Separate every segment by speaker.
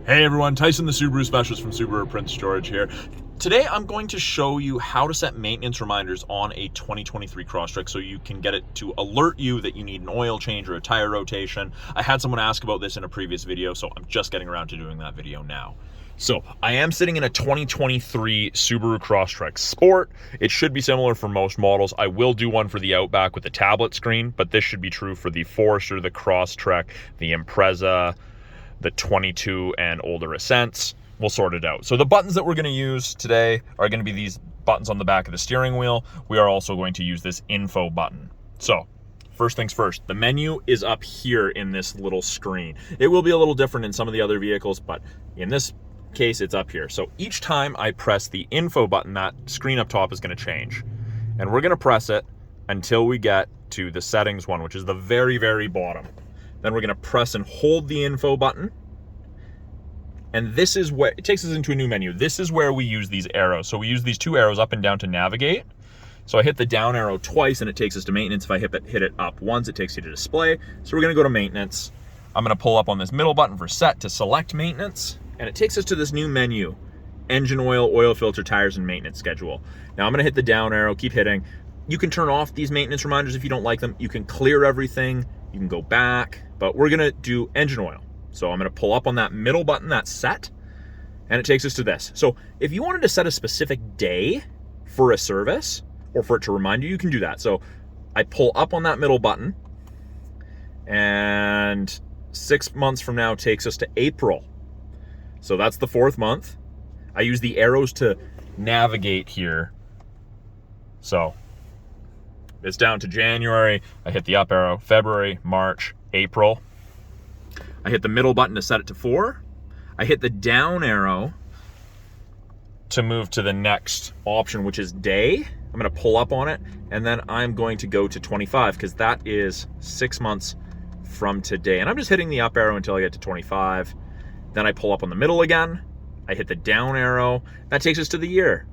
Speaker 1: Hey everyone, Tyson the Subaru Specialist from Subaru Prince George here. Today I'm going to show you how to set maintenance reminders on a 2023 Crosstrek so you can get it to alert you that you need an oil change or a tire rotation. I had someone ask about this in a previous video, so I'm just getting around to doing that video now. So I am sitting in a 2023 Subaru Crosstrek Sport. It should be similar for most models. I will do one for the Outback with the tablet screen, but this should be true for the Forester, the Crosstrek, the Impreza, the 22 and older Ascents. We'll sort it out. So the buttons that we're going to use today are going to be these buttons on the back of the steering wheel. We are also going to use this info button. So first things first, the menu is up here in this little screen. It will be a little different in some of the other vehicles, but in this case, it's up here. So each time I press the info button, that screen up top is going to change. And we're going to press it until we get to the settings one, which is the very, very bottom. Then we're going to press and hold the info button. And this is where it takes us into a new menu. This is where we use these arrows. So we use these two arrows up and down to navigate. So I hit the down arrow twice and it takes us to maintenance. If I hit it up once, it takes you to display. So we're going to go to maintenance. I'm going to pull up on this middle button for set to select maintenance. And it takes us to this new menu: engine oil, oil filter, tires, and maintenance schedule. Now I'm going to hit the down arrow, keep hitting. You can turn off these maintenance reminders if you don't like them. You can clear everything. You can go back, but we're gonna do engine oil. So I'm gonna pull up on that middle button, that's set, and it takes us to this. So if you wanted to set a specific day for a service or for it to remind you, you can do that. So I pull up on that middle button, and 6 months from now takes us to April. So that's the 4th month. I use the arrows to navigate here. So it's down to January. I hit the up arrow, February, March, April. I hit the middle button to set it to 4. I hit the down arrow to move to the next option, which is day. I'm going to pull up on it, and then I'm going to go to 25 because that is 6 months from today. And I'm just hitting the up arrow until I get to 25. Then I pull up on the middle again. I hit the down arrow. That takes us to the year.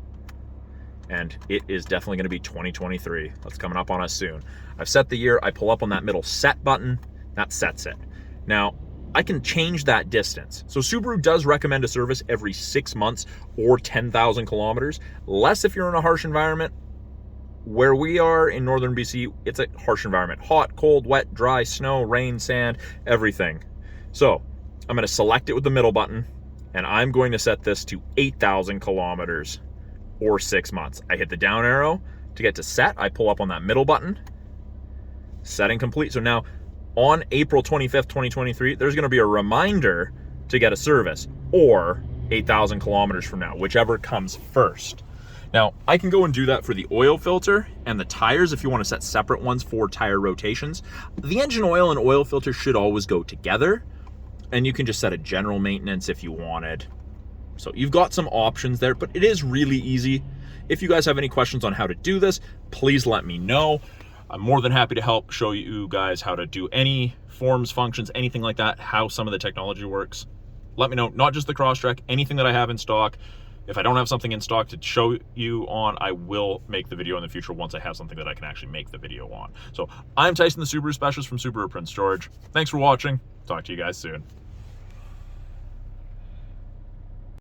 Speaker 1: And it is definitely going to be 2023. That's coming up on us soon. I've set the year. I pull up on that middle set button. That sets it. Now, I can change that distance. So Subaru does recommend a service every 6 months or 10,000 kilometers. Less if you're in a harsh environment. Where we are in northern BC, it's a harsh environment. Hot, cold, wet, dry, snow, rain, sand, everything. So I'm going to select it with the middle button, and I'm going to set this to 8,000 kilometers. Or 6 months. I hit the down arrow to get to set. I pull up on that middle button. Setting complete. So now on April 25th, 2023, there's going to be a reminder to get a service, or 8,000 kilometers from now, whichever comes first. Now I can go and do that for the oil filter and the tires if you want to set separate ones for tire rotations. The engine oil and oil filter should always go together, and you can just set a general maintenance if you wanted. So you've got some options there, but it is really easy. If you guys have any questions on how to do this, please let me know. I'm more than happy to help show you guys how to do any forms, functions, anything like that, how some of the technology works. Let me know, not just the Crosstrek, anything that I have in stock. If I don't have something in stock to show you on, I will make the video in the future once I have something that I can actually make the video on. So I'm Tyson, the Subaru Specialist from Subaru Prince George. Thanks for watching. Talk to you guys soon.